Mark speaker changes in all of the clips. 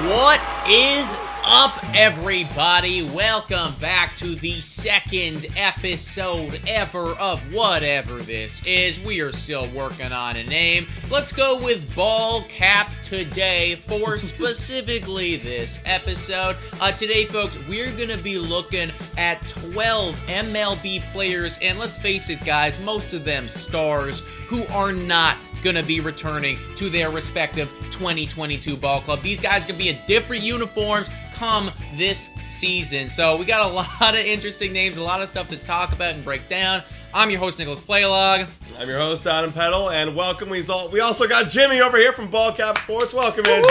Speaker 1: What is up, everybody? Welcome back to the second episode ever of whatever this is. We are still working on a name. Let's go with Ballcap today for specifically this episode. Today, folks, we're going to be looking at 12 MLB players, and let's face it, guys, most of them stars who are not going to be returning to their respective 2022 ball club. These guys can be in different uniforms come this season. So we got a lot of interesting names, a lot of stuff to talk about and break down. I'm your host, Nicholas Playlog.
Speaker 2: I'm your host, Adam Peddle, and welcome. We also got Jimmy over here from Ballcap Sports. Welcome in,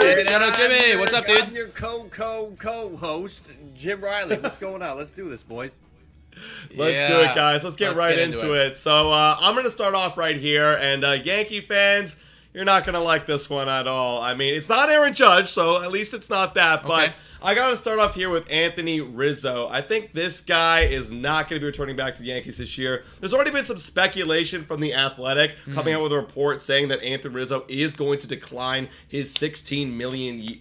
Speaker 2: Jimmy.
Speaker 1: Shout out, Jimmy. What's up, dude?
Speaker 3: I'm your co-host, Jim Riley. What's going on? Let's do this, boys.
Speaker 2: Let's do it, guys. Let's get right into it. So I'm going to start off right here, and Yankee fans, you're not going to like this one at all. I mean, it's not Aaron Judge, so at least it's not that, but I got to start off here with Anthony Rizzo. I think this guy is not going to be returning back to the Yankees this year. There's already been some speculation from The Athletic coming out with a report saying that Anthony Rizzo is going to decline his $16 million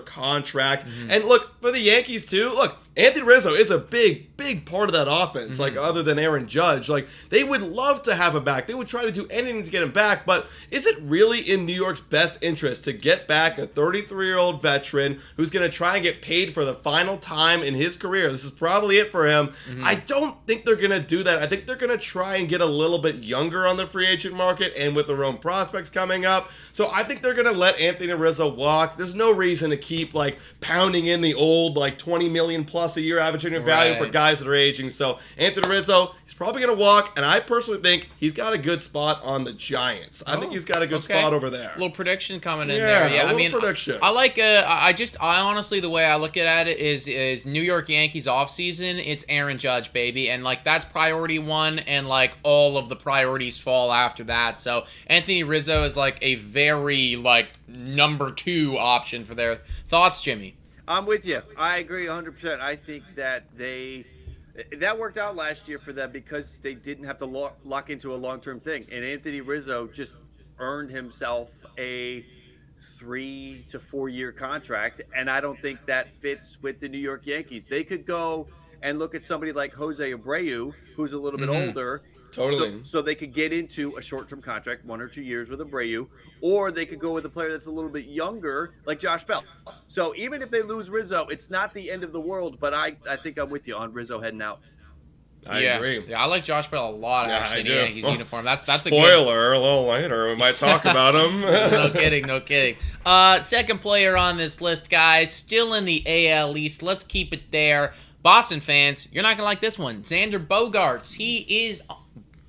Speaker 2: contract. And look, for the Yankees too, look, Anthony Rizzo is a big part of that offense, like other than Aaron Judge. Like, they would love to have him back. They would try to do anything to get him back, but is it really in New York's best interest to get back a 33-year-old veteran who's going to try and get paid for the final time in his career? This is probably it for him. I don't think they're going to do that. I think they're going to try and get a little bit younger on the free agent market and with their own prospects coming up. So I think they're going to let Anthony Rizzo walk. There's no reason to keep, like, pounding in the old, like, $20 million plus a year average annual value for guys that are aging. So Anthony Rizzo, he's probably going to walk, and I personally think he's got a good spot on the Giants. I think he's got a good spot over there.
Speaker 1: A little prediction coming in there. Yeah,
Speaker 2: a little prediction.
Speaker 1: I like. I honestly, the way I look at it is New York Yankees offseason. It's Aaron Judge, baby, and like that's priority one, and like all of the priorities fall after that. So Anthony Rizzo is like a very like number 2 option for their thoughts, Jimmy.
Speaker 3: I'm with you. I agree 100%. I think that that worked out last year for them because they didn't have to lock into a long-term thing. And Anthony Rizzo just earned himself a 3 to 4 year contract, and I don't think that fits with the New York Yankees. They could go and look at somebody like Jose Abreu, who's a little bit older.
Speaker 2: Totally.
Speaker 3: So they could get into a short-term contract, 1 or 2 years with Abreu, or they could go with a player that's a little bit younger, like Josh Bell. So even if they lose Rizzo, it's not the end of the world, but I think I'm with you on Rizzo heading out.
Speaker 2: I agree.
Speaker 1: Yeah, I like Josh Bell a lot, actually, in the Yankees uniform. That's
Speaker 2: spoiler, a little later. We might talk about him.
Speaker 1: No kidding. Second player on this list, guys, still in the AL East. Let's keep it there. Boston fans, you're not going to like this one. Xander Bogaerts, he is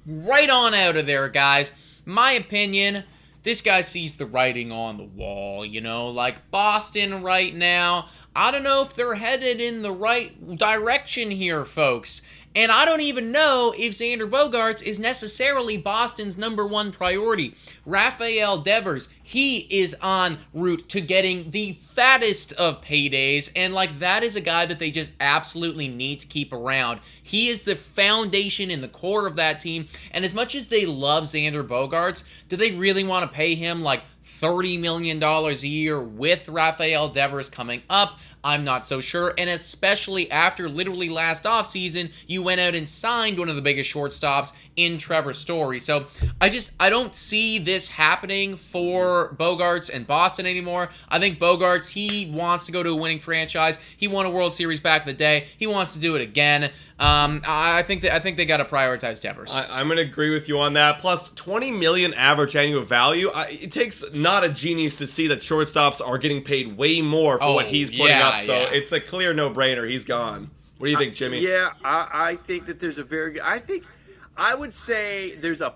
Speaker 1: right on out of there, guys. My opinion, this guy sees the writing on the wall, you know, like Boston right now. I don't know if they're headed in the right direction here, folks. And I don't even know if Xander Bogaerts is necessarily Boston's number 1 priority. Rafael Devers, he is en route to getting the fattest of paydays, and like that is a guy that they just absolutely need to keep around. He is the foundation in the core of that team, and as much as they love Xander Bogaerts, do they really want to pay him like $30 million a year with Rafael Devers coming up? I'm not so sure, and especially after literally last offseason, you went out and signed one of the biggest shortstops in Trevor Story. So I don't see this happening for Bogaerts and Boston anymore. I think Bogaerts, he wants to go to a winning franchise. He won a World Series back in the day. He wants to do it again. I think they got to prioritize Devers.
Speaker 2: I'm going to agree with you on that. Plus, $20 million average annual value. It takes not a genius to see that shortstops are getting paid way more for what he's putting up. So it's a clear no-brainer. He's gone. What do you think, Jimmy?
Speaker 3: I think that there's a very good. I would say there's a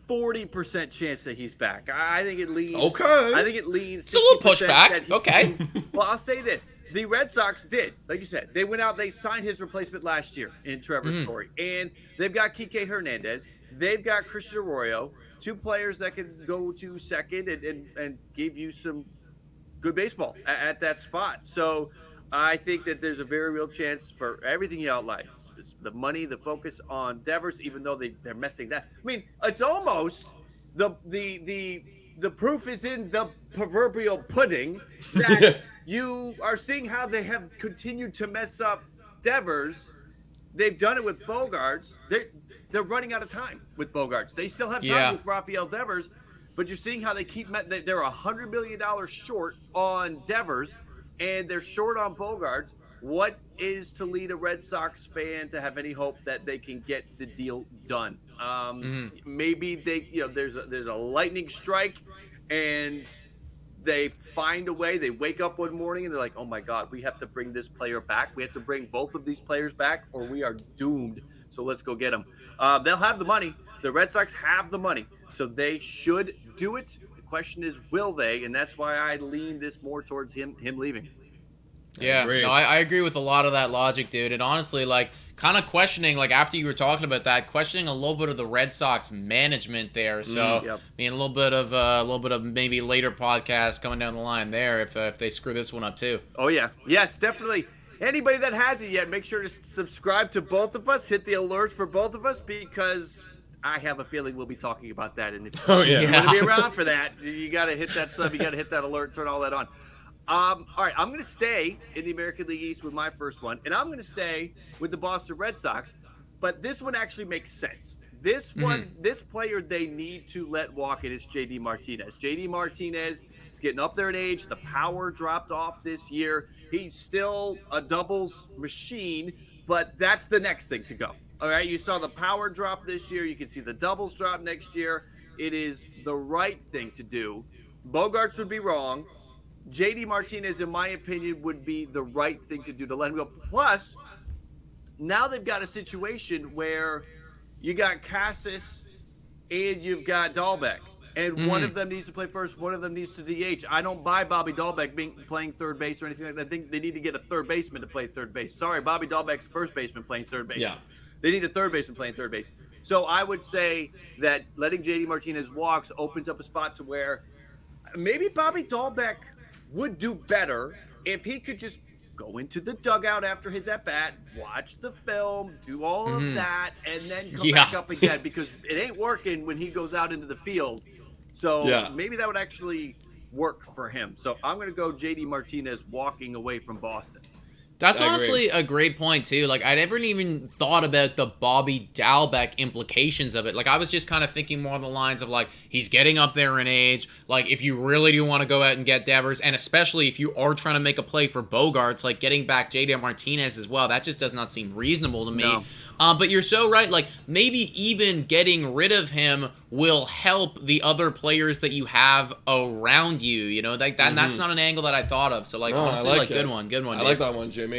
Speaker 3: 40% chance that he's back. I think it leads.
Speaker 2: Okay.
Speaker 3: I think it leads.
Speaker 1: It's a little pushback. Okay.
Speaker 3: Well, I'll say this. The Red Sox did, like you said, they went out, they signed his replacement last year in Trevor Story. And they've got Kike Hernandez. They've got Christian Arroyo, 2 players that can go to second and give you some good baseball at that spot. So I think that there's a very real chance for everything you outlined. The money, the focus on Devers, even though they're messing that. I mean, it's almost the proof is in the proverbial pudding that you are seeing how they have continued to mess up Devers. They've done it with Bogaerts. They're running out of time with Bogaerts. They still have time with Rafael Devers, but you're seeing how they they're $100 million short on Devers, and they're short on Bogaerts. What is to lead a Red Sox fan to have any hope that they can get the deal done? Maybe there's a lightning strike, and they find a way. They wake up one morning and they're like, "Oh my God, we have to bring this player back. We have to bring both of these players back, or we are doomed. So let's go get them." They'll have the money. The Red Sox have the money, so they should do it. The question is, will they? And that's why I lean this more towards him leaving.
Speaker 1: Yeah, I agree with a lot of that logic, dude. And honestly, like, kind of questioning, like, after you were talking about that, questioning a little bit of the Red Sox management there. So, I mean, a little bit of maybe later podcast coming down the line there if they screw this one up too.
Speaker 3: Oh yeah, yes, definitely. Anybody that hasn't yet, make sure to subscribe to both of us. Hit the alerts for both of us, because I have a feeling we'll be talking about that. And if you want to be around for that, you got to hit that sub, you got to hit that alert, turn all that on. All right, I'm going to stay in the American League East with my first one, and I'm going to stay with the Boston Red Sox, but this one actually makes sense. This one, this player they need to let walk, and it's J.D. Martinez. J.D. Martinez is getting up there in age. The power dropped off this year. He's still a doubles machine, but that's the next thing to go. All right, you saw the power drop this year. You can see the doubles drop next year. It is the right thing to do. Bogaerts would be wrong. J.D. Martinez, in my opinion, would be the right thing to do to let him go. Plus, now they've got a situation where you got Cassis and you've got Dahlbeck. And one of them needs to play first, one of them needs to DH. I don't buy Bobby Dahlbeck playing third base or anything like that. I think they need to get a third baseman to play third base. Sorry, Bobby Dahlbeck's first baseman playing third base. Yeah. They need a third baseman playing third base. So I would say that letting J.D. Martinez walks opens up a spot to where maybe Bobby Dahlbeck would do better if he could just go into the dugout after his at-bat, watch the film, do all of that, and then come back up again, because it ain't working when he goes out into the field. So maybe that would actually work for him. So I'm going to go J.D. Martinez walking away from Boston.
Speaker 1: That's honestly a great point, too. Like, I never even thought about the Bobby Dahlbeck implications of it. Like, I was just kind of thinking more on the lines of, like, he's getting up there in age. Like, if you really do want to go out and get Devers, and especially if you are trying to make a play for Bogaerts, like, getting back J.D. Martinez as well, that just does not seem reasonable to me. No. But you're so right. Like, maybe even getting rid of him will help the other players that you have around you. You know, like that. That's not an angle that I thought of. So, like, honestly, like good one. I
Speaker 2: like that one, Jimmy.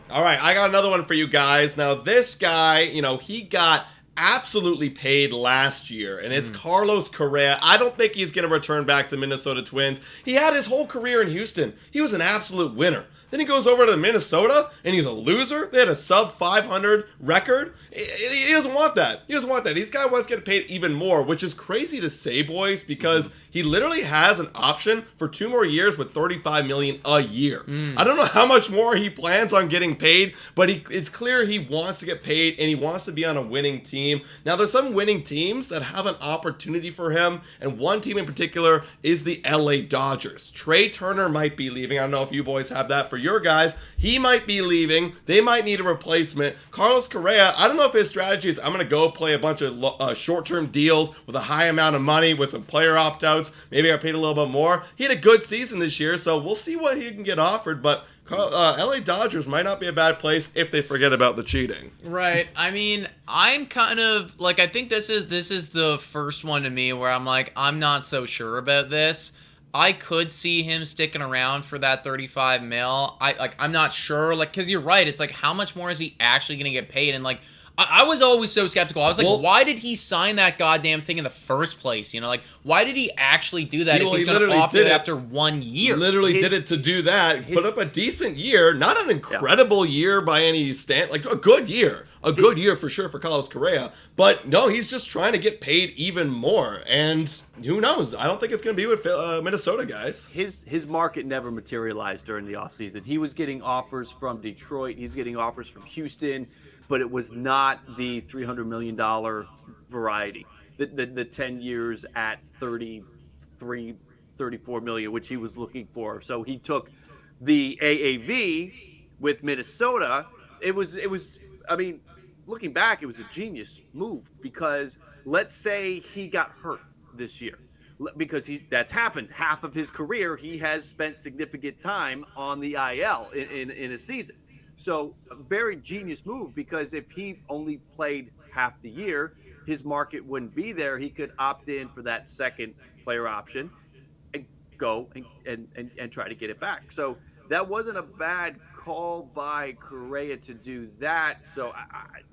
Speaker 2: All right, I got another one for you guys. Now, this guy, you know, he got absolutely paid last year, and it's Carlos Correa. I don't think he's going to return back to Minnesota Twins. He had his whole career in Houston. He was an absolute winner. Then he goes over to Minnesota, and he's a loser. They had a sub-500 record. He doesn't want that. He doesn't want that. This guy wants to get paid even more, which is crazy to say, boys, because he literally has an option for 2 more years with $35 million a year. I don't know how much more he plans on getting paid, but it's clear he wants to get paid, and he wants to be on a winning team. Now, there's some winning teams that have an opportunity for him, and one team in particular is the LA Dodgers. Trey Turner might be leaving. I don't know if you boys have that for your guys. He might be leaving. They might need a replacement. Carlos Correa, I don't know if his strategy is I'm going to go play a bunch of short-term deals with a high amount of money with some player opt-outs. Maybe I paid a little bit more. He had a good season this year, so we'll see what he can get offered, but LA Dodgers might not be a bad place if they forget about the cheating.
Speaker 1: Right. I mean, I'm kind of like, I think this is the first one to me where I'm like, I'm not so sure about this. I could see him sticking around for that $35 million. I'm not sure, like, because you're right. It's like, how much more is he actually going to get paid? And like, I was always so skeptical. I was like, why did he sign that goddamn thing in the first place? You know, like, why did he actually do that if he's going to opt out after 1 year?
Speaker 2: Literally did it to do that. Put up a decent year. Not an incredible year by any like a good year. A good year for sure for Carlos Correa. But no, he's just trying to get paid even more. And who knows? I don't think it's going to be with Minnesota, guys.
Speaker 3: His market never materialized during the offseason. He was getting offers from Detroit. He's getting offers from Houston. But it was not the $300 million variety. The 10 years at 33, $34 million, which he was looking for. So he took the AAV with Minnesota. It was. I mean, looking back, it was a genius move because let's say he got hurt this year, because that's happened. Half of his career, he has spent significant time on the IL in a season. So a very genius move, because if he only played half the year, his market wouldn't be there. He could opt in for that second player option and go and try to get it back. So that wasn't a bad call by Correa to do that. So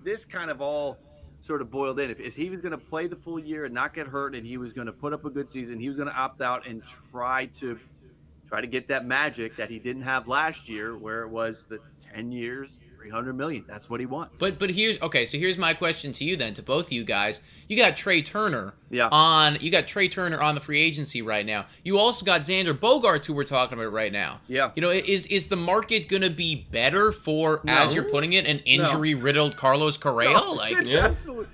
Speaker 3: this kind of all sort of boiled in. If he was going to play the full year and not get hurt, and he was going to put up a good season, he was going to opt out and try to get that magic that he didn't have last year, where it was the 10 years, $300 million. That's what he wants.
Speaker 1: But here's my question to you then, to both of you guys. You got Trey Turner
Speaker 3: on
Speaker 1: the free agency right now. You also got Xander Bogaerts, who we're talking about right now.
Speaker 3: Yeah.
Speaker 1: You know, is the market going to be better for, as you're putting it, an injury-riddled Carlos Correa?
Speaker 3: No,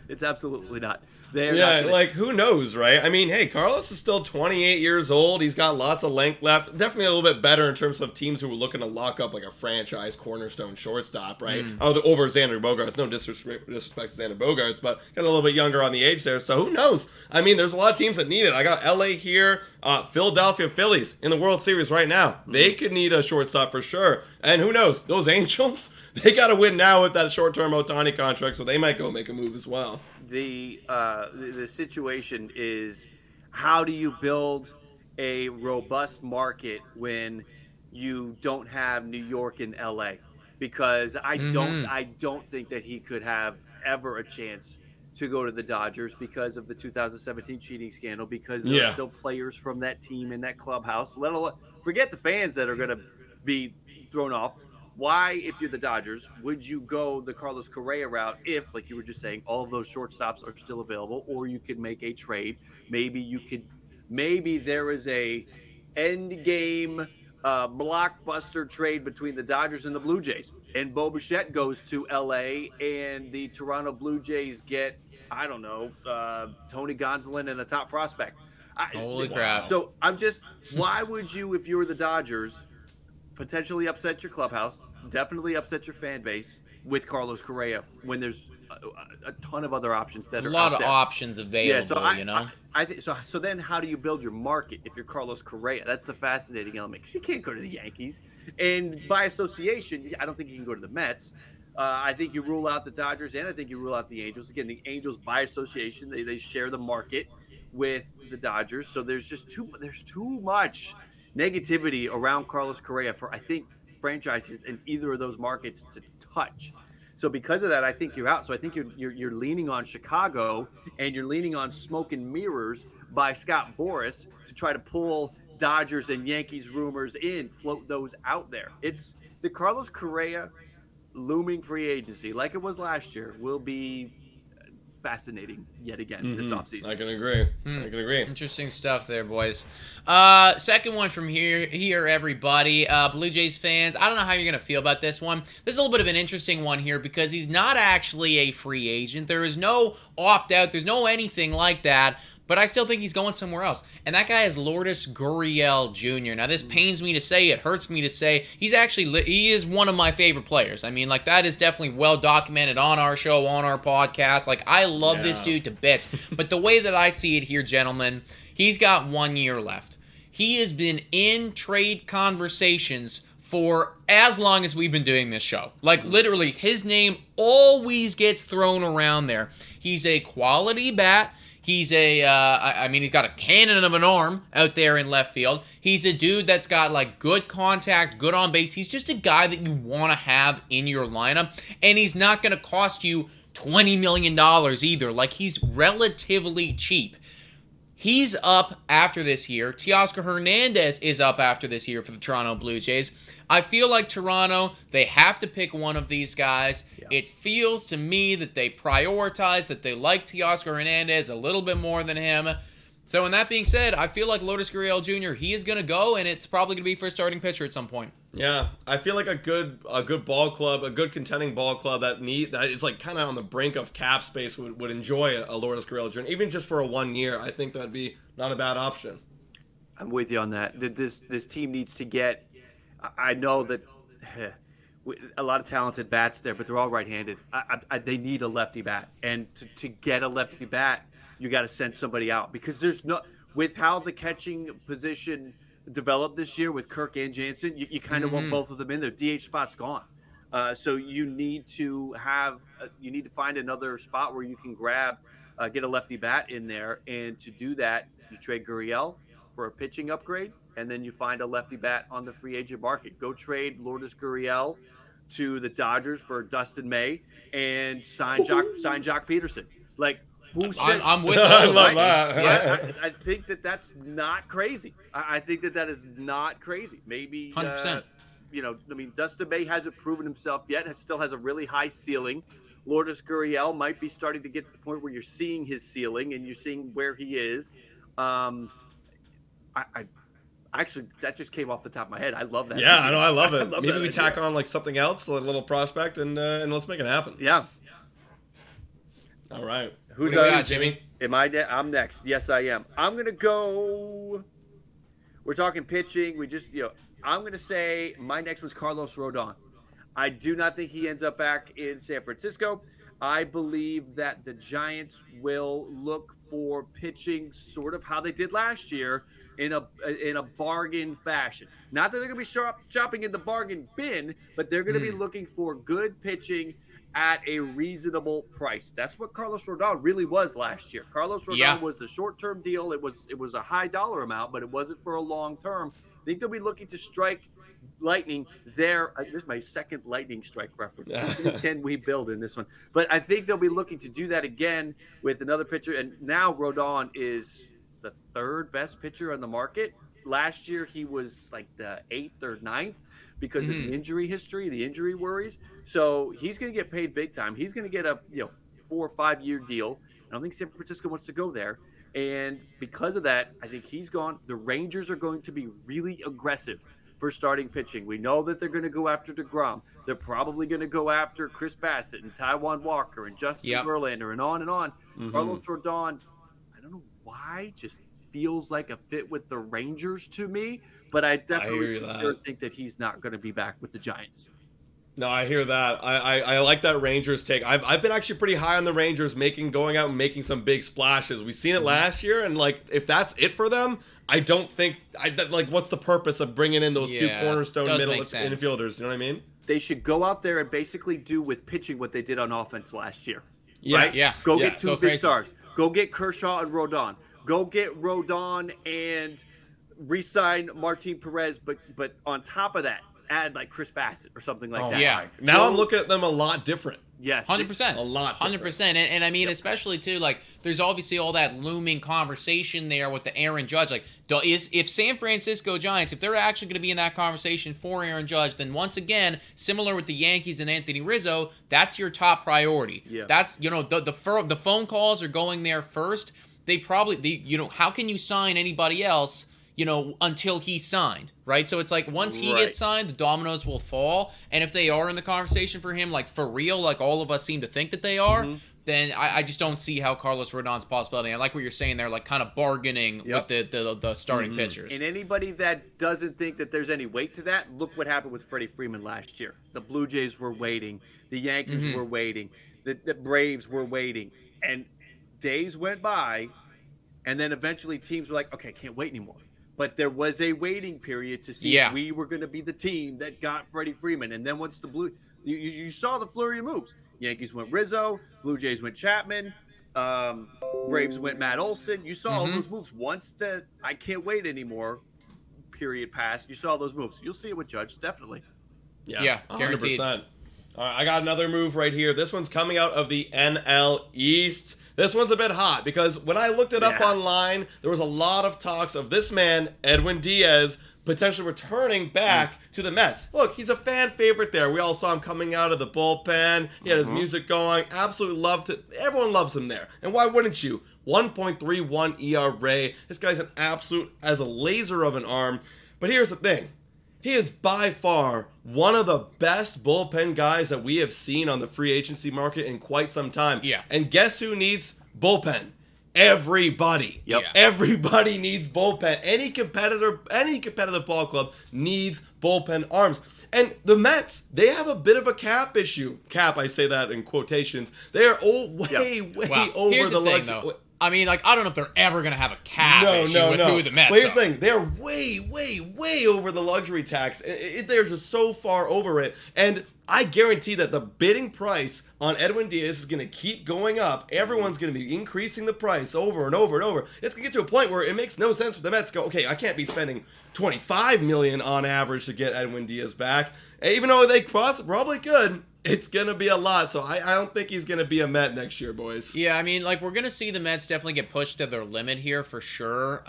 Speaker 3: it's absolutely not.
Speaker 2: Like, who knows, right? I mean, hey, Carlos is still 28 years old. He's got lots of length left. Definitely a little bit better in terms of teams who are looking to lock up like a franchise cornerstone shortstop, right? Over Xander Bogaerts. No disrespect to Xander Bogaerts, but got a little bit younger on the age there. So who knows? I mean, there's a lot of teams that need it. I got LA here, Philadelphia Phillies in the World Series right now. They could need a shortstop for sure. And who knows? Those Angels, they got to win now with that short-term Ohtani contract, so they might go make a move as well.
Speaker 3: The situation is, how do you build a robust market when you don't have New York and LA? Because I don't think that he could have ever a chance to go to the Dodgers because of the 2017 cheating scandal, because there are still players from that team in that clubhouse. Let alone, forget the fans that are going to be thrown off. Why, if you're the Dodgers, would you go the Carlos Correa route if, like you were just saying, all of those shortstops are still available, or you could make a trade? Maybe there is a end game blockbuster trade between the Dodgers and the Blue Jays, and Bo Bichette goes to LA, and the Toronto Blue Jays get, I don't know, Tony Gonsolin and a top prospect.
Speaker 1: Holy crap.
Speaker 3: So I'm just, why would you, if you were the Dodgers, potentially upset your clubhouse, definitely upset your fan base with Carlos Correa, when there's a ton of other options that
Speaker 1: There's
Speaker 3: are
Speaker 1: a lot of
Speaker 3: there.
Speaker 1: options available,
Speaker 3: I think so. So then, how do you build your market if you're Carlos Correa? That's the fascinating element, because he can't go to the Yankees, and by association, I don't think he can go to the Mets. I think you rule out the Dodgers, and I think you rule out the Angels. Again, the Angels by association, they share the market with the Dodgers, so there's too much negativity around Carlos Correa for, I think, franchises in either of those markets to touch. So because of that, I think you're out. So I think you're leaning on Chicago, and you're leaning on smoke and mirrors by Scott Boras to try to pull Dodgers and Yankees rumors in, float those out there. It's the Carlos Correa looming free agency, like it was last year, will be fascinating yet again this offseason.
Speaker 2: I can agree.
Speaker 1: Interesting stuff there, boys. Second one from here, everybody. Blue Jays fans, I don't know how you're going to feel about this one. This is a little bit of an interesting one here, because he's not actually a free agent. There is no opt-out. There's no anything like that. But I still think he's going somewhere else. And that guy is Lourdes Gurriel Jr. Now, this pains me to say. It hurts me to say. He is one of my favorite players. I mean, like, that is definitely well documented on our show, on our podcast. Like, I love this dude to bits. But the way that I see it here, gentlemen, he's got 1 year left. He has been in trade conversations for as long as we've been doing this show. Like, literally, his name always gets thrown around there. He's a quality bat. He's he's got a cannon of an arm out there in left field. He's a dude that's got, like, good contact, good on base. He's just a guy that you want to have in your lineup, and he's not going to cost you $20 million either. Like, he's relatively cheap. He's up after this year. Teoscar Hernandez is up after this year for the Toronto Blue Jays. I feel like Toronto, they have to pick one of these guys. Yeah. It feels to me that they prioritize, that they like Teoscar Hernandez a little bit more than him. So, in that being said, I feel like Lourdes Gurriel Jr., he is going to go, and it's probably going to be for a starting pitcher at some point.
Speaker 2: Yeah, I feel like a good ball club, a good contending ball club that is like kind of on the brink of cap space would enjoy a Lourdes Gurriel Jr. Even just for a 1 year. I think that'd be not a bad option.
Speaker 3: I'm with you on that. This team needs to get. I know that a lot of talented bats there, but they're all right-handed. They need a lefty bat, and to get a lefty bat, you got to send somebody out because there's no with how the catching position developed this year with Kirk and Jansen. You kind of want both of them in there. DH spot's gone, so you need to find another spot where you can get a lefty bat in there, and to do that, you trade Gurriel for a pitching upgrade, and then you find a lefty bat on the free agent market. Go trade Lourdes Gurriel to the Dodgers for Dustin May and sign Jock Peterson. Like, who said?
Speaker 1: I'm with you.
Speaker 2: I love that.
Speaker 3: Yeah, I think that's not crazy. I think that is not crazy. Maybe
Speaker 1: 100%.
Speaker 3: Dustin May hasn't proven himself yet. Still has a really high ceiling. Lourdes Gurriel might be starting to get to the point where you're seeing his ceiling and you're seeing where he is. Actually, that just came off the top of my head. I love that.
Speaker 2: Yeah, I know. I love it. Maybe we tack on like something else, a little prospect, and let's make it happen.
Speaker 3: Yeah.
Speaker 2: All right.
Speaker 1: Who's got, Jimmy?
Speaker 3: I'm next. Yes, I am. I'm gonna go. We're talking pitching. I'm gonna say my next one's Carlos Rodon. I do not think he ends up back in San Francisco. I believe that the Giants will look for pitching sort of how they did last year in a bargain fashion. Not that they're going to be shopping in the bargain bin, but they're going to be looking for good pitching at a reasonable price. That's what Carlos Rodon really was last year. Carlos Rodon was the short-term deal. It was a high dollar amount, but it wasn't for a long term. I think they'll be looking to strike lightning there. There's my second lightning strike reference. Can we build in this one? But I think they'll be looking to do that again with another pitcher. And now Rodon is the third best pitcher on the market. Last year he was like the 8th or 9th because of the injury history, the injury worries. So he's going to get paid big time. He's going to get a 4 or 5 year deal. I don't think San Francisco wants to go there. And because of that, I think he's gone. The Rangers are going to be really aggressive for starting pitching. We know that they're going to go after DeGrom. They're probably going to go after Chris Bassit and Taijuan Walker and Justin Verlander and on and on. Carlos Rodon, I don't know why, just feels like a fit with the Rangers to me, but I definitely think that he's not going to be back with the Giants.
Speaker 2: No, I hear that. I like that Rangers take. I've been actually pretty high on the Rangers going out and making some big splashes. We've seen it last year, and like if that's it for them, I don't think what's the purpose of bringing in those two cornerstone middle infielders? You know what I mean?
Speaker 3: They should go out there and basically do with pitching what they did on offense last year.
Speaker 2: Yeah,
Speaker 3: right?
Speaker 1: Yeah.
Speaker 3: Go get two big stars. Go get Kershaw and Rodon. Go get Rodon and re-sign Martin Perez, but on top of that, add like Chris Bassit or something like that.
Speaker 1: Yeah.
Speaker 2: Now I'm looking at them a lot different.
Speaker 3: Yes.
Speaker 1: 100%.
Speaker 2: A lot different.
Speaker 1: 100%. And I mean, especially too, like, there's obviously all that looming conversation there with the Aaron Judge. Like, if San Francisco Giants, if they're actually going to be in that conversation for Aaron Judge, then once again, similar with the Yankees and Anthony Rizzo, that's your top priority.
Speaker 3: Yeah.
Speaker 1: That's, the phone calls are going there first. How can you sign anybody else, until he's signed, right? So it's like once he gets signed, the dominoes will fall. And if they are in the conversation for him, like for real, like all of us seem to think that they are, then I just don't see how Carlos Rodon's possibility. I like what you're saying there, like kind of bargaining with the starting pitchers.
Speaker 3: And anybody that doesn't think that there's any weight to that, look what happened with Freddie Freeman last year. The Blue Jays were waiting. The Yankees were waiting. The Braves were waiting. And days went by, and then eventually teams were like, okay, I can't wait anymore. But there was a waiting period to see if we were going to be the team that got Freddie Freeman. And then once you saw the flurry of moves. Yankees went Rizzo, Blue Jays went Chapman, Braves went Matt Olson. You saw all those moves. Once the I can't wait anymore period passed, you saw those moves. You'll see it with Judge, definitely.
Speaker 1: Yeah, guaranteed.
Speaker 2: 100%. All right, I got another move right here. This one's coming out of the NL East. This one's a bit hot because when I looked it up online, there was a lot of talks of this man, Edwin Diaz, potentially returning back to the Mets. Look, he's a fan favorite there. We all saw him coming out of the bullpen. He had his music going. Absolutely loved it. Everyone loves him there. And why wouldn't you? 1.31 ERA. This guy's an absolute, as a laser of an arm. But here's the thing. He is by far one of the best bullpen guys that we have seen on the free agency market in quite some time.
Speaker 1: Yeah.
Speaker 2: And guess who needs bullpen? everybody.
Speaker 3: Yep.
Speaker 1: Yeah.
Speaker 2: Everybody needs bullpen. Any competitive ball club needs bullpen arms. And the Mets, they have a bit of a cap issue. Cap, I say that in quotations. They are way
Speaker 1: Well,
Speaker 2: over
Speaker 1: here's
Speaker 2: the
Speaker 1: thing,
Speaker 2: luxury.
Speaker 1: though. I mean, like, I don't know if they're ever going to have a cap issue with who the Mets
Speaker 2: But here's the
Speaker 1: are.
Speaker 2: thing. They're way over the luxury tax. They're just so far over it. And I guarantee that the bidding price on Edwin Diaz is going to keep going up. Everyone's going to be increasing the price over and over and over. It's going to get to a point where it makes no sense for the Mets to go, okay, I can't be spending $25 million on average to get Edwin Diaz back. Even though they probably could, it's going to be a lot. So I don't think he's going to be a Met next year, boys.
Speaker 1: Yeah, I mean, like, we're going to see the Mets definitely get pushed to their limit here for sure.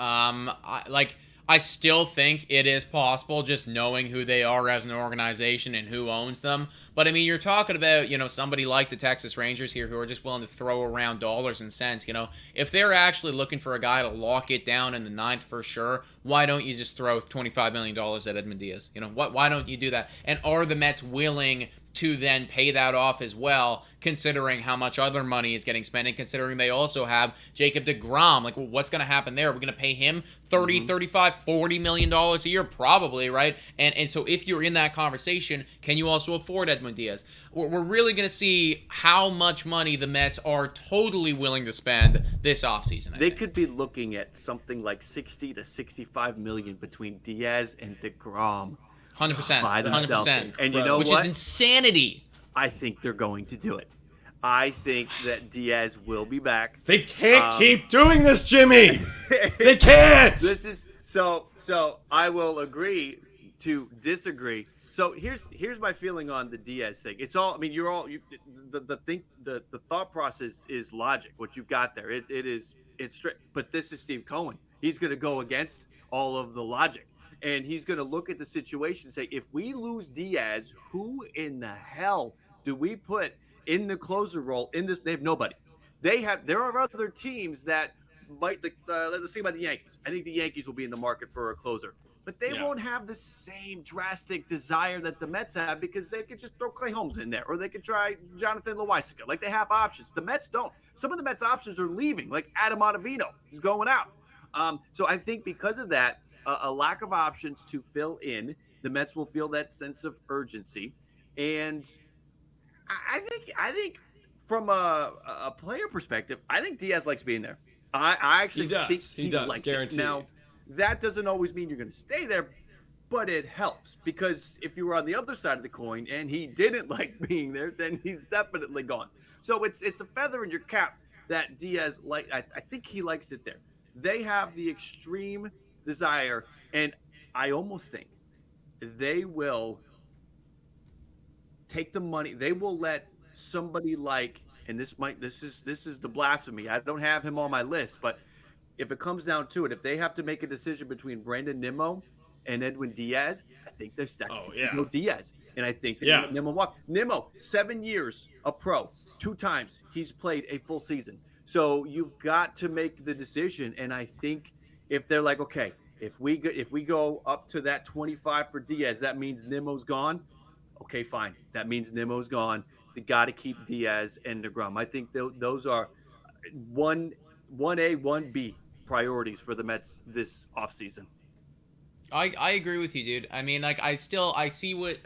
Speaker 1: I still think it is possible, just knowing who they are as an organization and who owns them. But, I mean, you're talking about, somebody like the Texas Rangers here who are just willing to throw around dollars and cents. If they're actually looking for a guy to lock it down in the ninth for sure, why don't you just throw $25 million at Edwin Diaz? Why don't you do that? And are the Mets willing to then pay that off as well, considering how much other money is getting spent, and considering they also have Jacob deGrom? Like, well, what's going to happen there? Are we going to pay him $30, $35, $40 million a year? Probably, right? And so if you're in that conversation, can you also afford Edwin Diaz? We're really going to see how much money the Mets are totally willing to spend this offseason.
Speaker 3: They could be looking at something like 60 to 65 million between Diaz and deGrom.
Speaker 1: 100%.
Speaker 3: By
Speaker 1: 100%.
Speaker 3: And you know
Speaker 1: which
Speaker 3: what?
Speaker 1: is insanity.
Speaker 3: I think they're going to do it. I think that Diaz will be back.
Speaker 2: They can't keep doing this, Jimmy. They can't.
Speaker 3: This is so I will agree to disagree. So here's my feeling on the Diaz thing. It's all, I mean, the thought process is logic. What you've got there, it's straight. But this is Steve Cohen. He's going to go against all of the logic. And he's going to look at the situation and say, if we lose Diaz, who in the hell do we put in the closer role in this? They have nobody. There are other teams that might, let's think about the Yankees. I think the Yankees will be in the market for a closer, but they won't have the same drastic desire that the Mets have, because they could just throw Clay Holmes in there, or they could try Jonathan Loáisiga. Like, they have options. The Mets don't. Some of the Mets options are leaving, like Adam Ottavino is going out. So I think because of that, a lack of options to fill in, the Mets will feel that sense of urgency. And I think from a player perspective, I think Diaz likes being there. I actually think he does. Likes
Speaker 2: Guaranteed.
Speaker 3: it. Now, that doesn't always mean you're going to stay there, but it helps, because if you were on the other side of the coin and he didn't like being there, then he's definitely gone. So it's a feather in your cap that Diaz, I think he likes it there. They have the extreme desire, and I almost think they will take the money. They will let somebody like, and this is the blasphemy. I don't have him on my list, but if it comes down to it, if they have to make a decision between Brandon Nimmo and Edwin Diaz, I think they're stuck. Diaz, and I think Nimmo walk. Nimmo, 7 years a pro, 2 times he's played a full season. So you've got to make the decision, and I think if they're like, okay, if we go up to that 25 for Diaz, that means Nimmo's gone. Okay, fine. That means Nimmo's gone. They got to keep Diaz and deGrom. I think those are 1A, 1B priorities for the Mets this offseason.
Speaker 1: I agree with you, dude. I mean, like, I see what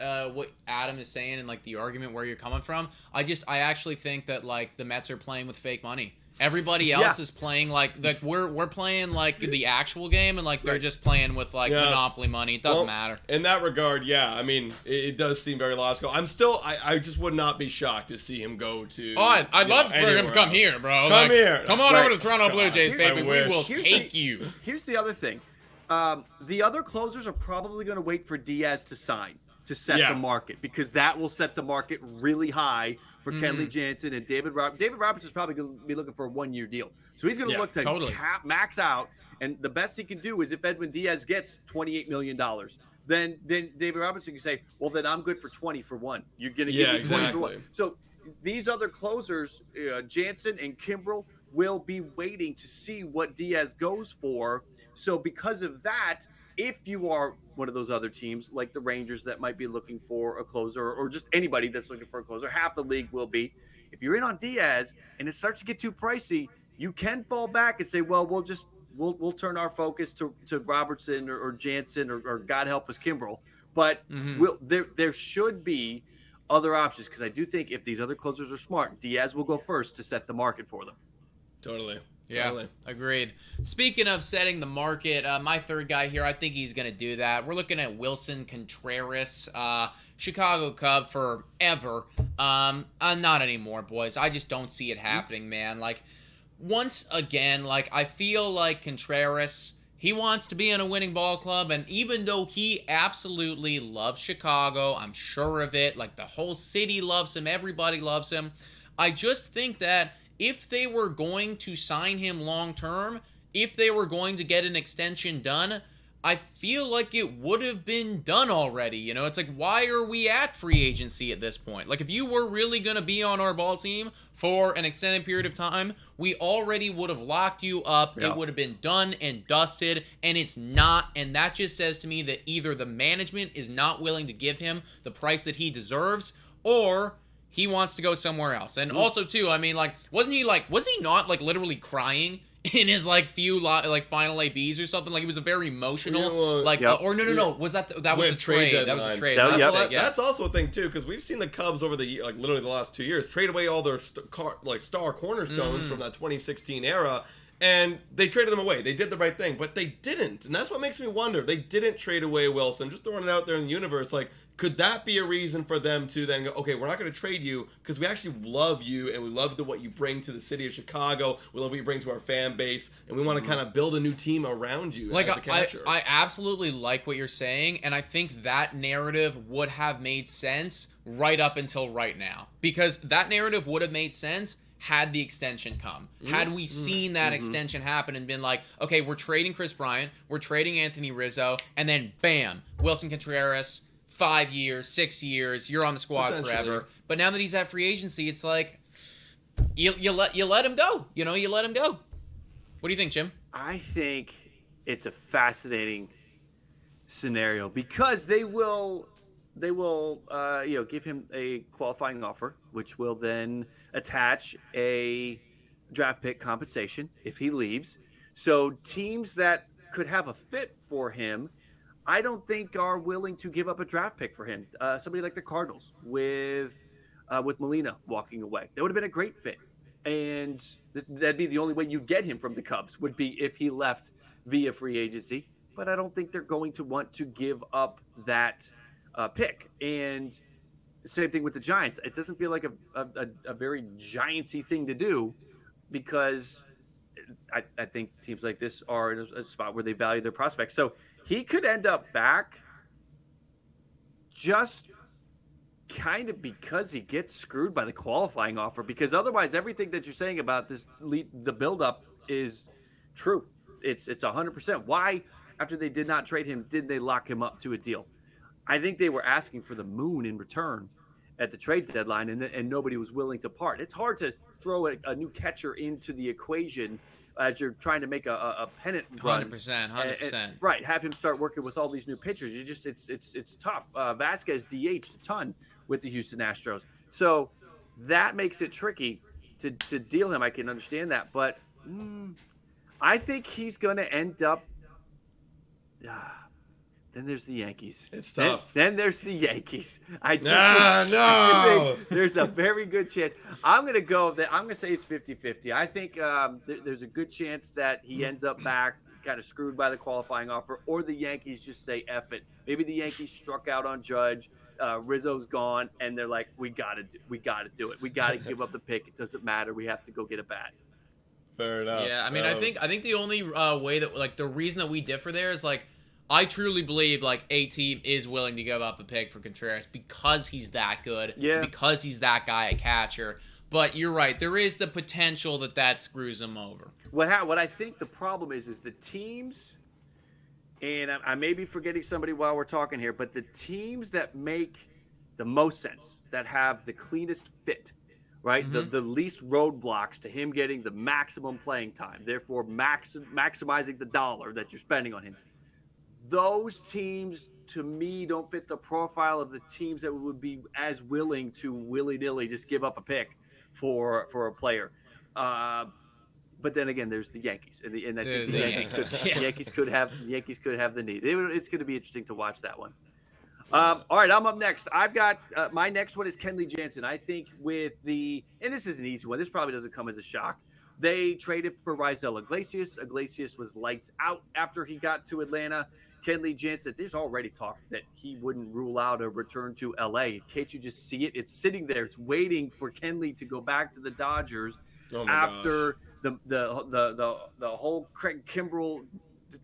Speaker 1: Adam is saying and, like, the argument where you're coming from. I actually think that, like, the Mets are playing with fake money. Everybody else is playing like we're playing like the actual game, and like they're just playing with like Monopoly money. It doesn't matter.
Speaker 2: In that regard, I mean, it does seem very logical. I just would not be shocked to see him go to.
Speaker 1: Oh, I'd love for him to come here, bro.
Speaker 2: Come here.
Speaker 1: Come on over to the Toronto Blue Jays, baby. We will take you.
Speaker 3: Here's the other thing. The other closers are probably going to wait for Diaz to sign to set the market, because that will set the market really high for Kenley Jansen and David Roberts. David Roberts is probably going to be looking for a 1-year deal. So he's going to look to max out, and the best he can do is if Edwin Diaz gets $28 million, then David Roberts can say, well, then I'm good for 20 for 1. You're going to give me 20 for 1. So these other closers, Jansen and Kimbrel, will be waiting to see what Diaz goes for. So because of that, if you are one of those other teams like the Rangers that might be looking for a closer, or just anybody that's looking for a closer, half the league will be. If you're in on Diaz and it starts to get too pricey, You can fall back and say, well, we'll turn our focus to Robertson or Jansen or God help us Kimbrel. But there should be other options, because I do think if these other closers are smart, Diaz will go first to set the market for them.
Speaker 2: Totally.
Speaker 1: Yeah,
Speaker 2: totally.
Speaker 1: Agreed. Speaking of setting the market, my third guy here, I think he's going to do that. We're looking at Wilson Contreras, Chicago Cub forever. Not anymore, boys. I just don't see it happening, man. Like, once again, like, I feel like Contreras, he wants to be in a winning ball club, and even though he absolutely loves Chicago, I'm sure of it, like, the whole city loves him, everybody loves him, I just think that if they were going to sign him long term, if they were going to get an extension done, I feel like it would have been done already. You know, it's like, why are we at free agency at this point? Like, if you were really going to be on our ball team for an extended period of time, we already would have locked you up. It would have been done and dusted, and it's not. And that just says to me that either the management is not willing to give him the price that he deserves, or he wants to go somewhere else. And also, too, I mean, like, was he not, like, literally crying in his, like, few, like, final ABs or something? Like, he was a very emotional, or no. Was that was the trade? That was the trade.
Speaker 2: That's also a thing, too, because we've seen the Cubs over the, like, literally the last 2 years trade away all their, star cornerstones from that 2016 era, and they traded them away. They did the right thing, but they didn't. And that's what makes me wonder. They didn't trade away Wilson. Just throwing it out there in the universe, like, could that be a reason for them to then go, okay, we're not going to trade you because we actually love you and we love what you bring to the city of Chicago. We love what you bring to our fan base, and we want to kind of build a new team around you as a catcher.
Speaker 1: I absolutely like what you're saying, and I think that narrative would have made sense right up until right now, because that narrative would have made sense had the extension come. Had we seen that extension happen and been like, okay, we're trading Chris Bryant, we're trading Anthony Rizzo, and then bam, Wilson Contreras, 5 years, 6 years, you're on the squad forever. But now that he's at free agency, it's like, you let him go. You know, you let him go. What do you think, Jim?
Speaker 3: I think it's a fascinating scenario, because they will give him a qualifying offer, which will then attach a draft pick compensation if he leaves. So teams that could have a fit for him, I don't think are willing to give up a draft pick for him. Somebody like the Cardinals with Molina walking away, that would have been a great fit, and that'd be the only way you get him from the Cubs, would be if he left via free agency. But I don't think they're going to want to give up that pick. And same thing with the Giants. It doesn't feel like a very Giantsy thing to do, because I think teams like this are in a spot where they value their prospects. So he could end up back just kind of because he gets screwed by the qualifying offer, because otherwise everything that you're saying about the buildup is true. It's 100%. Why, after they did not trade him, did they lock him up to a deal? I think they were asking for the moon in return at the trade deadline, and nobody was willing to part. It's hard to throw a new catcher into the equation as you're trying to make a pennant run.
Speaker 1: 100%.
Speaker 3: Right. Have him start working with all these new pitchers. It's tough. Vasquez DH'd a ton with the Houston Astros. So that makes it tricky to deal him. I can understand that. But I think he's going to end up then there's the Yankees.
Speaker 2: It's tough.
Speaker 3: Then there's the Yankees. I think there's a very good chance. I'm going to say it's 50-50. I think there's a good chance that he ends up back, kind of screwed by the qualifying offer, or the Yankees just say F it. Maybe the Yankees struck out on Judge. Rizzo's gone, and they're like, we got to do it. We got to give up the pick. It doesn't matter. We have to go get a bat.
Speaker 2: Fair enough.
Speaker 1: Yeah, I mean, I think the only way that, like, the reason that we differ there is, like, I truly believe, like, a team is willing to give up a pick for Contreras because he's that good, because he's that guy at catcher. But you're right, there is the potential that screws him over.
Speaker 3: What I think the problem is the teams, and I may be forgetting somebody while we're talking here, but the teams that make the most sense, that have the cleanest fit, right? Mm-hmm. The least roadblocks to him getting the maximum playing time, therefore maximizing the dollar that you're spending on him. Those teams, to me, don't fit the profile of the teams that would be as willing to willy-nilly just give up a pick for a player. But then again, there's the Yankees, and I think the
Speaker 1: Yankees
Speaker 3: could have the need. It's going to be interesting to watch that one. All right, I'm up next. I've got my next one is Kenley Jansen. I think and this is an easy one. This probably doesn't come as a shock. They traded for Rizzo Iglesias. Iglesias was lights out after he got to Atlanta. Kenley Jansen, there's already talk that he wouldn't rule out a return to LA. Can't you just see it? It's sitting there. It's waiting for Kenley to go back to the Dodgers after the whole Craig Kimbrel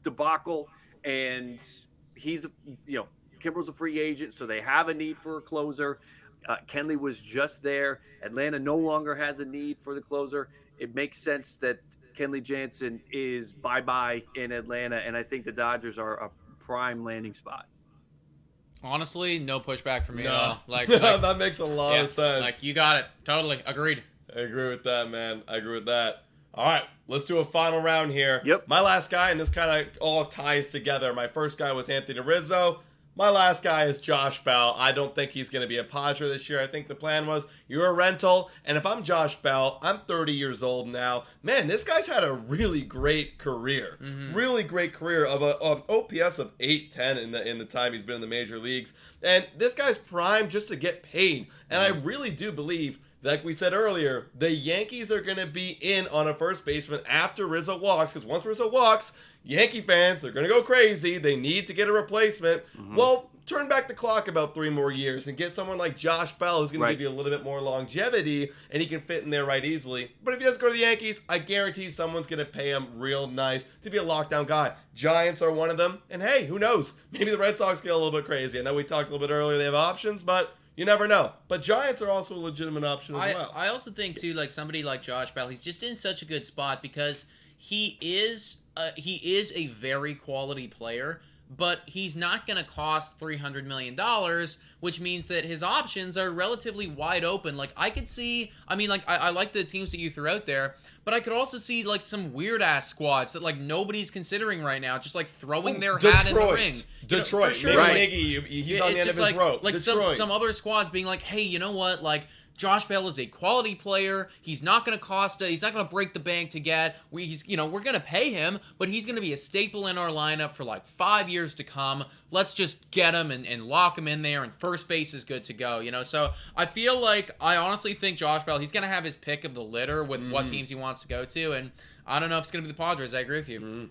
Speaker 3: debacle. And he's, Kimbrel's a free agent, so they have a need for a closer. Kenley was just there. Atlanta no longer has a need for the closer. It makes sense that Kenley Jansen is bye-bye in Atlanta, and I think the Dodgers are a prime landing spot.
Speaker 1: Honestly, no pushback from me at all.
Speaker 2: That makes a lot of sense.
Speaker 1: Like, you got it. Totally. Agreed.
Speaker 2: I agree with that, man. I agree with that. All right, let's do a final round here.
Speaker 3: Yep.
Speaker 2: My last guy, and this kind of all ties together. My first guy was Anthony Rizzo. My last guy is Josh Bell. I don't think he's going to be a Padre this year. I think the plan was you're a rental. And if I'm Josh Bell, I'm 30 years old now. Man, this guy's had a really great career. Mm-hmm. Really great career of an OPS of 810 in the time he's been in the major leagues. And this guy's primed just to get paid. And I really do believe, like we said earlier, the Yankees are going to be in on a first baseman after Rizzo walks. Because once Rizzo walks, Yankee fans, they're going to go crazy. They need to get a replacement. Mm-hmm. Well, turn back the clock about 3 more years and get someone like Josh Bell who's going to give you a little bit more longevity, and he can fit in there right easily. But if he doesn't go to the Yankees, I guarantee someone's going to pay him real nice to be a lockdown guy. Giants are one of them. And hey, who knows? Maybe the Red Sox get a little bit crazy. I know we talked a little bit earlier. They have options, but you never know. But Giants are also a legitimate option as well.
Speaker 1: I also think, too, like somebody like Josh Bell, he's just in such a good spot because he is a very quality player, but he's not going to cost $300 million, which means that his options are relatively wide open. Like, I could see, I like the teams that you threw out there, but I could also see, like, some weird-ass squads that, like, nobody's considering right now, just, like, throwing their hat in the ring.
Speaker 2: Detroit.
Speaker 1: For sure.
Speaker 2: Maybe he's on the end of his rope.
Speaker 1: Like, some other squads being like, hey, you know what, like, Josh Bell is a quality player. He's not going to cost. He's not going to break the bank to get. We're going to pay him, but he's going to be a staple in our lineup for like 5 years to come. Let's just get him and lock him in there, and first base is good to go. So I feel like I honestly think Josh Bell, he's going to have his pick of the litter with what teams he wants to go to, and I don't know if it's going to be the Padres. I agree with you.
Speaker 2: Mm-hmm.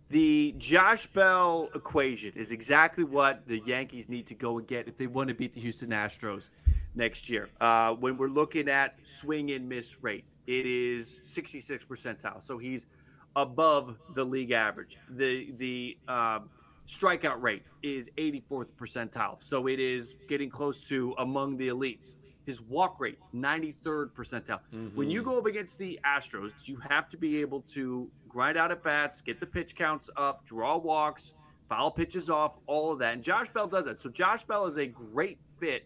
Speaker 3: The Josh Bell equation is exactly what the Yankees need to go and get if they want to beat the Houston Astros next year. When we're looking at swing and miss rate, it is 66th percentile. So he's above the league average. The strikeout rate is 84th percentile. So it is getting close to among the elites. His walk rate, 93rd percentile. Mm-hmm. When you go up against the Astros, you have to be able to grind out at bats, get the pitch counts up, draw walks, foul pitches off, all of that. And Josh Bell does that. So Josh Bell is a great fit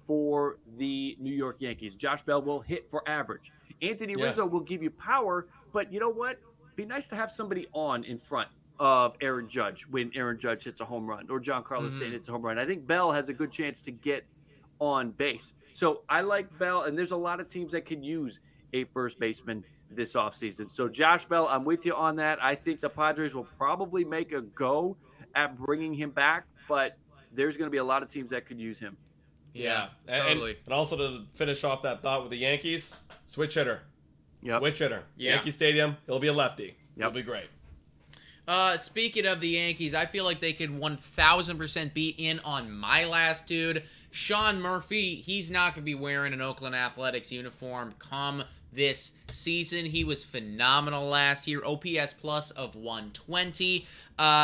Speaker 3: for the New York Yankees. Josh Bell will hit for average. Anthony Rizzo will give you power, but you know what? Be nice to have somebody on in front of Aaron Judge when Aaron Judge hits a home run or Giancarlo Stanton hits a home run. I think Bell has a good chance to get on base. So I like Bell, and there's a lot of teams that could use a first baseman this offseason. So Josh Bell, I'm with you on that. I think the Padres will probably make a go at bringing him back, but there's going to be a lot of teams that could use him.
Speaker 1: Yeah, totally.
Speaker 2: And also to finish off that thought with the Yankees, switch hitter. Yep. Switch hitter.
Speaker 1: Yeah.
Speaker 2: Yankee Stadium, he'll be a lefty.
Speaker 3: Yep.
Speaker 2: He'll be great.
Speaker 1: Speaking of the Yankees, I feel like they could 1,000% be in on my last dude. Sean Murphy, he's not going to be wearing an Oakland Athletics uniform come this season. He was phenomenal last year. OPS plus of 120.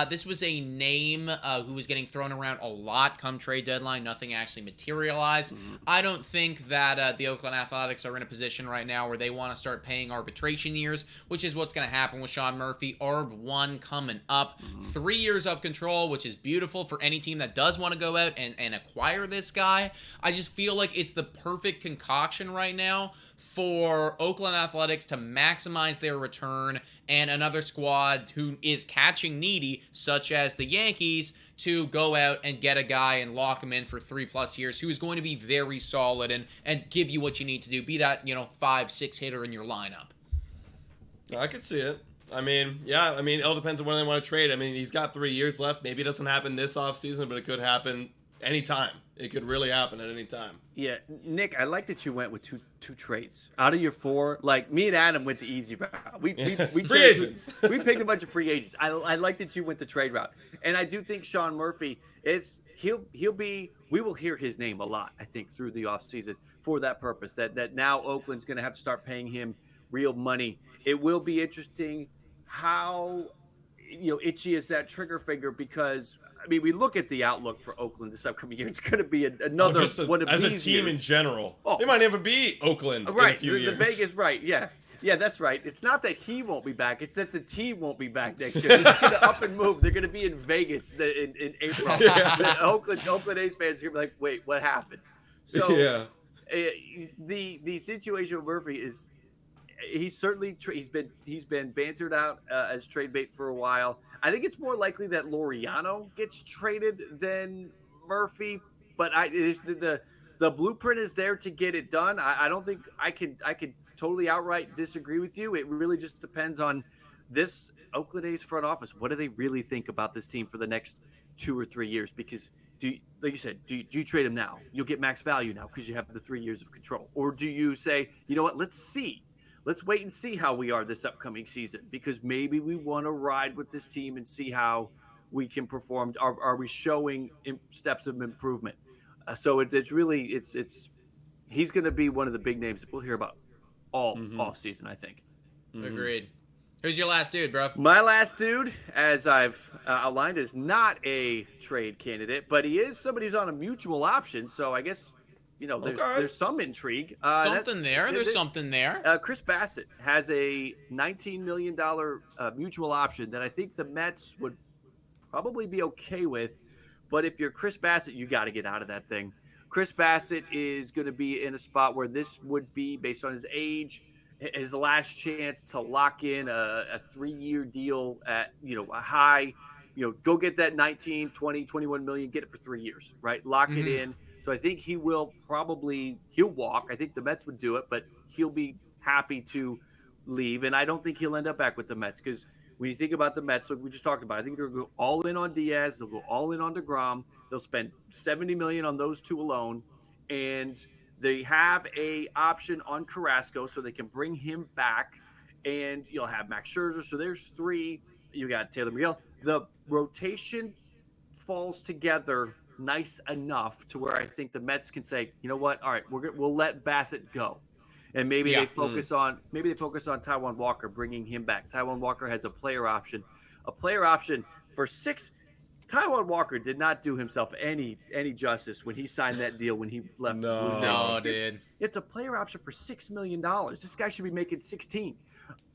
Speaker 1: This was a name who was getting thrown around a lot come trade deadline. Nothing actually materialized. Mm-hmm. I don't think that the Oakland Athletics are in a position right now where they want to start paying arbitration years, which is what's going to happen with Sean Murphy. ARB 1 coming up. 3 years of control, which is beautiful for any team that does want to go out and acquire this guy. I just feel like it's the perfect concoction right now for Oakland Athletics to maximize their return and another squad who is catching needy, such as the Yankees, to go out and get a guy and lock him in for 3+ years who is going to be very solid and give you what you need to do. Be that, 5-6 hitter in your lineup.
Speaker 2: I could see it. I mean, yeah. I mean, it all depends on when they want to trade. I mean, he's got 3 years left. Maybe it doesn't happen this offseason, but it could happen anytime. It could really happen at any time.
Speaker 3: Yeah, Nick, I like that you went with two trades out of your 4. Like me and Adam went the easy route. We
Speaker 2: free agents.
Speaker 3: We picked a bunch of free agents. I like that you went the trade route, and I do think Sean Murphy he'll be. We will hear his name a lot, I think, through the offseason for that purpose. That now Oakland's going to have to start paying him real money. It will be interesting how itchy is that trigger finger, because I mean, we look at the outlook for Oakland this upcoming year. It's going to be another one of
Speaker 2: as
Speaker 3: these
Speaker 2: a team
Speaker 3: years.
Speaker 2: In general. They might never be Oakland
Speaker 3: right,
Speaker 2: in a few years.
Speaker 3: The Vegas, right? Yeah, that's right. It's not that he won't be back; it's that the team won't be back next year. They're going to up and move. They're going to be in Vegas in April. The Oakland A's fans are going to be like, "Wait, what happened?" So the situation with Murphy is he's certainly he's been bantered out as trade bait for a while. I think it's more likely that Laureano gets traded than Murphy, but the blueprint is there to get it done. I don't think I could totally outright disagree with you. It really just depends on this Oakland A's front office. What do they really think about this team for the next 2 or 3 years? Because like you said, do you trade him now? You'll get max value now because you have the 3 years of control. Or do you say, you know what, let's wait and see how we are this upcoming season, because maybe we want to ride with this team and see how we can perform. Are we showing steps of improvement? So it's really he's going to be one of the big names that we'll hear about all off season, I think.
Speaker 1: Agreed. Who's your last dude, bro?
Speaker 3: My last dude, as I've outlined, is not a trade candidate, but he is somebody who's on a mutual option. So I guess there's some intrigue.
Speaker 1: There's something there.
Speaker 3: Chris Bassit has a $19 million mutual option that I think the Mets would probably be okay with. But if you're Chris Bassit, you got to get out of that thing. Chris Bassit is going to be in a spot where this would be, based on his age, his last chance to lock in a 3-year deal at a high. Go get that 19, 20, 21 million, get it for 3 years, right? Lock it in. So I think he'll walk. I think the Mets would do it, but he'll be happy to leave. And I don't think he'll end up back with the Mets, because when you think about the Mets, like we just talked about, I think they'll go all in on Diaz. They'll go all in on DeGrom. They'll spend $70 million on those two alone. And they have a option on Carrasco, so they can bring him back. And you'll have Max Scherzer. So there's 3. You got Taylor Miguel. The rotation falls together nice enough to where I think the Mets can say, you know what? All right, we'll let Bassit go, and maybe they focus on Taijuan Walker, bringing him back. Taijuan Walker has a player option for 6. Taijuan Walker did not do himself any justice when he signed that deal when he left.
Speaker 1: No, dude.
Speaker 3: It's a player option for $6 million. This guy should be making 16.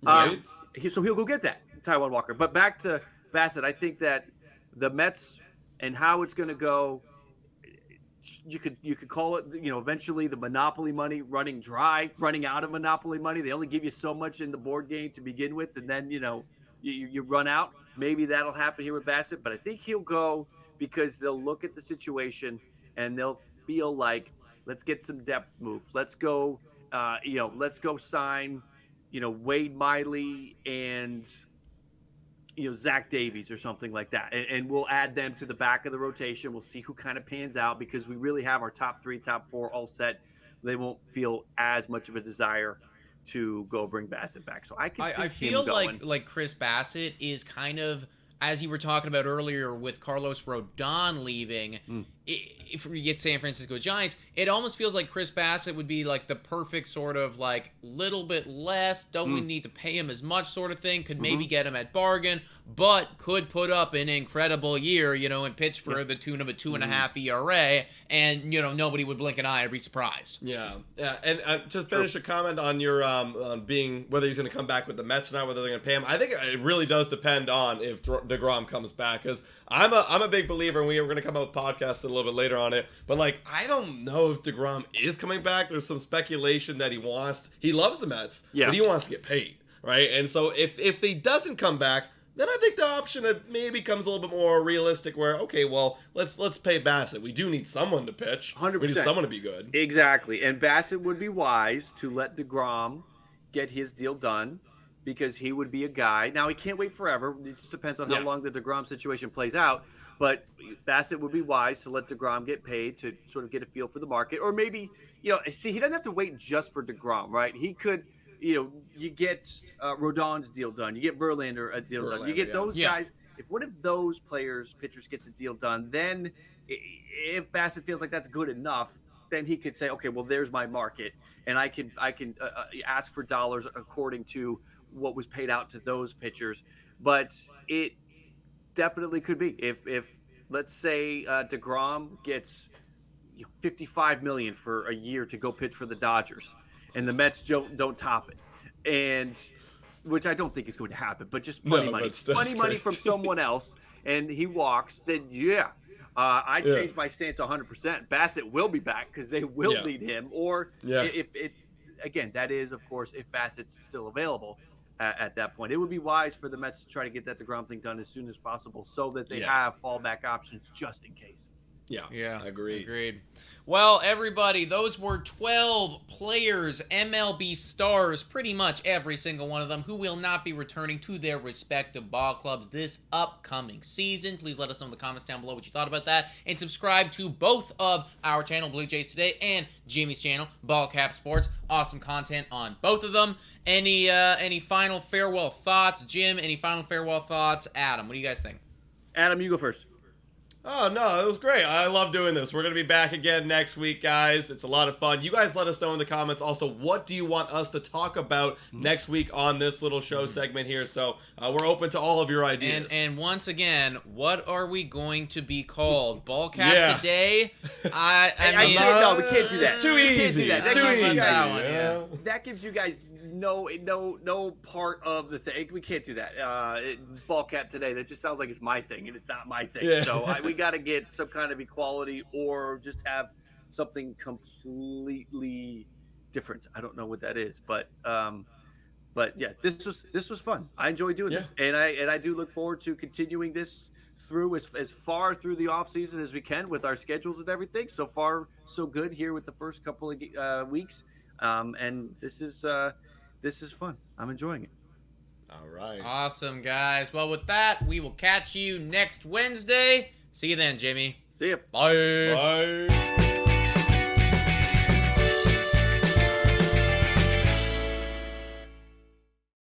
Speaker 2: Right.
Speaker 3: So he'll go get that, Taijuan Walker. But back to Bassit, I think that the Mets and how it's going to go, you could call it, eventually the monopoly money running dry, running out of monopoly money. They only give you so much in the board game to begin with, and then you run out. Maybe that'll happen here with Bassit, but I think he'll go because they'll look at the situation and they'll feel like, let's get some depth move. Let's go, let's go sign, Wade Miley and Zach Davies or something like that. And we'll add them to the back of the rotation. We'll see who kind of pans out, because we really have our top 3, top 4 all set. They won't feel as much of a desire to go bring Bassit back. So I
Speaker 1: feel like Chris Bassit is kind of, as you were talking about earlier with Carlos Rodon leaving, if we get San Francisco Giants, it almost feels like Chris Bassit would be like the perfect sort of like little bit less, don't we need to pay him as much sort of thing, could maybe get him at bargain, but could put up an incredible year, and pitch for the tune of a 2.5 ERA, and, nobody would blink an eye or be surprised.
Speaker 2: Yeah. And to finish a comment on your on being whether he's going to come back with the Mets or not, whether they're going to pay him, I think it really does depend on if DeGrom comes back, because I'm a big believer, and we're going to come out with podcasts a little bit later on it, but I don't know if DeGrom is coming back. There's some speculation that he loves the Mets, but he wants to get paid, right? And so if he doesn't come back, then I think the option maybe becomes a little bit more realistic, where, okay, well, let's pay Bassit. We do need someone to pitch.
Speaker 3: 100%.
Speaker 2: We need someone to be good.
Speaker 3: Exactly. And Bassit would be wise to let DeGrom get his deal done, because he would be a guy. Now, he can't wait forever. It just depends on how long the DeGrom situation plays out. But Bassit would be wise to let DeGrom get paid to sort of get a feel for the market. Or maybe, he doesn't have to wait just for DeGrom, right? He could, you get Rodon's deal done. You get Verlander a deal done. You get those guys. If one of those pitchers gets a deal done, then if Bassit feels like that's good enough, then he could say, okay, well, there's my market, and I can ask for dollars according to what was paid out to those pitchers. But it definitely could be if let's say DeGrom gets $55 million for a year to go pitch for the Dodgers, and the Mets don't top it, and which I don't think is going to happen, but just money from someone else, and he walks, then I changed my stance 100%. Bassit will be back because they will need him, or if it again, that is of course if Bassett's still available. At that point, it would be wise for the Mets to try to get that DeGrom thing done as soon as possible so that they have fallback options just in case.
Speaker 2: Yeah, agreed.
Speaker 1: Well, everybody, those were 12 players, MLB stars, pretty much every single one of them, who will not be returning to their respective ball clubs this upcoming season. Please let us know in the comments down below what you thought about that, and subscribe to both of our channel, Blue Jays Today, and Jimmy's channel, Ballcap Sports. Awesome content on both of them. Any final farewell thoughts, Jim? Any final farewell thoughts, Adam? What do you guys think?
Speaker 3: Adam, you go first.
Speaker 2: Oh, no, it was great. I love doing this. We're going to be back again next week, guys. It's a lot of fun. You guys let us know in the comments also, what do you want us to talk about next week on this little show segment here? So we're open to all of your ideas.
Speaker 1: And once again, what are we going to be called? Ballcap Today? I mean,
Speaker 3: no, we can't do that.
Speaker 2: It's too easy.
Speaker 3: It's
Speaker 2: too easy.
Speaker 3: That gives you guys no part of the thing. We can't do that. Ballcap Today, that just sounds like it's my thing, and it's not my thing.
Speaker 2: Yeah.
Speaker 3: So we got to get some kind of equality, or just have something completely different. I don't know what that is, but yeah, this was fun. I enjoy doing this, and I do look forward to continuing this through as far through the off season as we can with our schedules and everything. So far, so good here with the first couple of weeks, and this is fun. I'm enjoying it.
Speaker 2: All right.
Speaker 1: Awesome, guys. Well, with that, we will catch you next Wednesday. See you then, Jimmy.
Speaker 3: See ya.
Speaker 1: Bye.
Speaker 2: Bye.